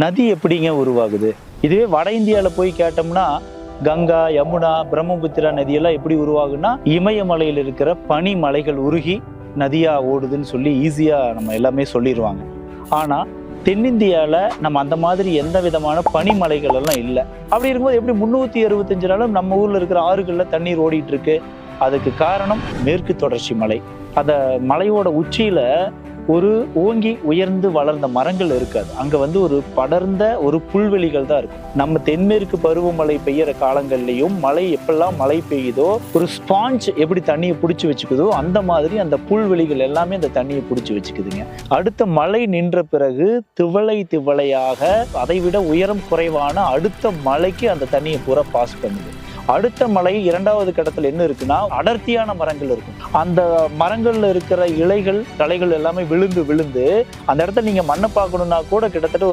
நதி எப்படிங்க உருவாகுது? இதுவே வட இந்தியால போய் கேட்டோம்னா கங்கா, யமுனா, பிரம்மபுத்திரா நதியெல்லாம் எப்படி உருவாகுன்னா இமயமலையில் இருக்கிற பனி மலைகள் உருகி நதியா ஓடுதுன்னு சொல்லி ஈஸியா நம்ம எல்லாமே சொல்லிடுவாங்க. ஆனா தென்னிந்தியால நம்ம அந்த மாதிரி எந்த விதமான பனிமலைகள் எல்லாம் இல்லை. அப்படி இருக்கும்போது எப்படி 365 நாளும் நம்ம ஊர்ல இருக்கிற ஆறுகள்ல தண்ணீர் ஓடிட்டு இருக்கு? அதுக்கு காரணம் மேற்கு தொடர்ச்சி மலை. அந்த மலையோட உச்சியில ஒரு ஓங்கி உயர்ந்து வளர்ந்த மரங்கள் இருக்காது. அங்க ஒரு படர்ந்த ஒரு புல்வெளிகள் தான் இருக்கும். நம்ம தென்மேற்கு பருவமழை பெய்யற காலங்கள்லயும் மழை எப்பெல்லாம் மழை பெய்யுதோ ஒரு ஸ்பாஞ்ச் எப்படி தண்ணியை பிடிச்சி வச்சுக்குதோ அந்த மாதிரி அந்த புல்வெளிகள் எல்லாமே அந்த தண்ணியை பிடிச்சி வச்சுக்குதுங்க. அடுத்த மழை நின்ற பிறகு திவலை திவலையாக அதை விட உயரம் குறைவான அடுத்த மலைக்கு அந்த தண்ணியை பூரா பாஸ் பண்ணுது. அடுத்த மலை இரண்டாவது கட்டத்துல என்ன இருக்குன்னா அடர்த்தியான மரங்கள் இருக்கும். அந்த மரங்கள்ல இருக்கிற இலைகள் தலைகள் எல்லாமே விழுந்து விழுந்து அந்த இடத்துல நீங்க மண்ணை பார்க்கணும்னா கூட கிட்டத்தட்ட